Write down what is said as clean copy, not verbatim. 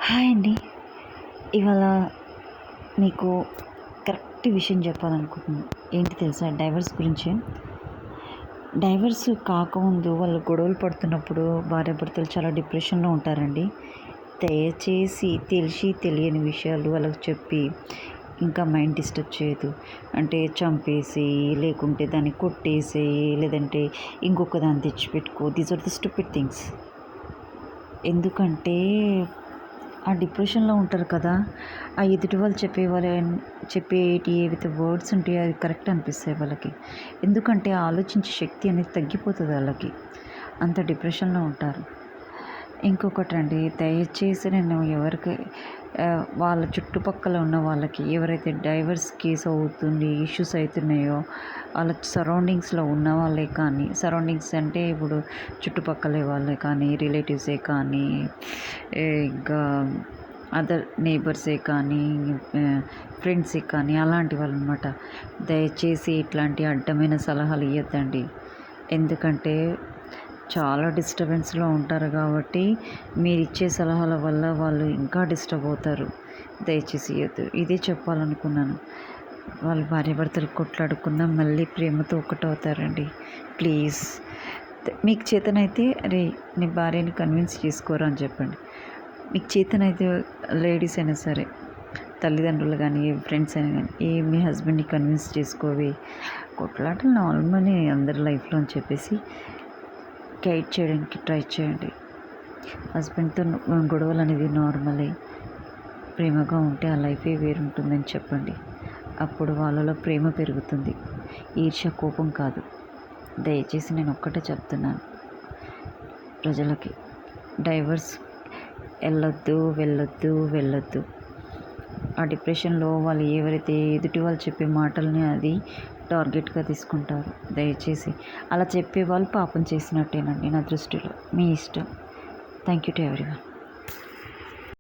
Hi అండి. ఇవాళ మీకు కరెక్ట్ విషయం చెప్పాలనుకుంటున్నాను. ఏంటి తెలుసా? డైవర్స్ గురించి. డైవర్స్ కాకముందు వాళ్ళు గొడవలు పడుతున్నప్పుడు భార్యాభర్తలు చాలా డిప్రెషన్లో ఉంటారండి. దయచేసి తెలిసి తెలియని విషయాలు వాళ్ళకి చెప్పి ఇంకా మైండ్ డిస్టర్బ్ చేయదు. అంటే చంపేసేయి, లేకుంటే దాన్ని కొట్టేసేయి, లేదంటే ఇంకొక దాన్ని తెచ్చిపెట్టుకో. These are the stupid things. ఎందుకంటే ఆ డిప్రెషన్లో ఉంటారు కదా, ఆ ఎదుటి వాళ్ళు చెప్పేటి ఏవైతే వర్డ్స్ ఉంటాయో అవి కరెక్ట్ అనిపిస్తాయి వాళ్ళకి. ఎందుకంటే ఆలోచించే శక్తి అనేది తగ్గిపోతుంది వాళ్ళకి, అంత డిప్రెషన్లో ఉంటారు. ఇంకొకటండి, దయచేసి నేను ఎవరికి వాళ్ళ చుట్టుపక్కల ఉన్న వాళ్ళకి ఎవరైతే డైవర్స్ కేసు అవుతుంది, ఇష్యూస్ అవుతున్నాయో వాళ్ళ సరౌండింగ్స్లో ఉన్న వాళ్ళే కానీ, సరౌండింగ్స్ అంటే ఇప్పుడు చుట్టుపక్కల వాళ్ళే కానీ, రిలేటివ్సే కానీ, ఇంకా అదర్ నేబర్సే కానీ, ఫ్రెండ్సే కానీ, అలాంటి వాళ్ళు అనమాట. దయచేసి ఇట్లాంటి అడ్డమైన సలహాలు ఇవ్వద్దండి. ఎందుకంటే చాలా డిస్టర్బెన్స్లో ఉంటారు కాబట్టి మీరు ఇచ్చే సలహాల వల్ల వాళ్ళు ఇంకా డిస్టర్బ్ అవుతారు. దయచేసి ఇవ్వద్దు. ఇదే చెప్పాలనుకున్నాను. వాళ్ళు భార్యాభర్తలు కొట్లాడుకున్నా మళ్ళీ ప్రేమతో ఒకటవుతారండి. ప్లీజ్, మీకు చేతనైతే అరే నీ భార్యని కన్విన్స్ చేసుకోరా అని చెప్పండి. మీకు చేతనైతే లేడీస్ అయినా సరే, తల్లిదండ్రులు కానీ, ఫ్రెండ్స్ అయినా కానీ, మీ హస్బెండ్ని కన్విన్స్ చేసుకోవి. కొట్లాటలు నార్మల్ని అందరి లైఫ్లో అని చెప్పేసి గైడ్ చేయడానికి ట్రై చేయండి. హస్బెండ్తో గొడవలు అనేది నార్మలే. ప్రేమగా ఉంటే ఆ లైఫే వేరుంటుందని చెప్పండి. అప్పుడు వాళ్ళలో ప్రేమ పెరుగుతుంది, ఈర్ష్య, కోపం కాదు. దయచేసి నేను ఒక్కటే చెప్తున్నాను ప్రజలకి, డైవర్స్ వెళ్ళొద్దు. ఆ డిప్రెషన్లో వాళ్ళు ఎవరైతే ఎదుటి వాళ్ళు చెప్పే మాటల్ని అది టార్గెట్గా తీసుకుంటారు. దయచేసి అలా చెప్పే వాళ్ళు పాపం చేసినట్టేనండి నా దృష్టిలో. మీ ఇష్టం. Thank you to everyone.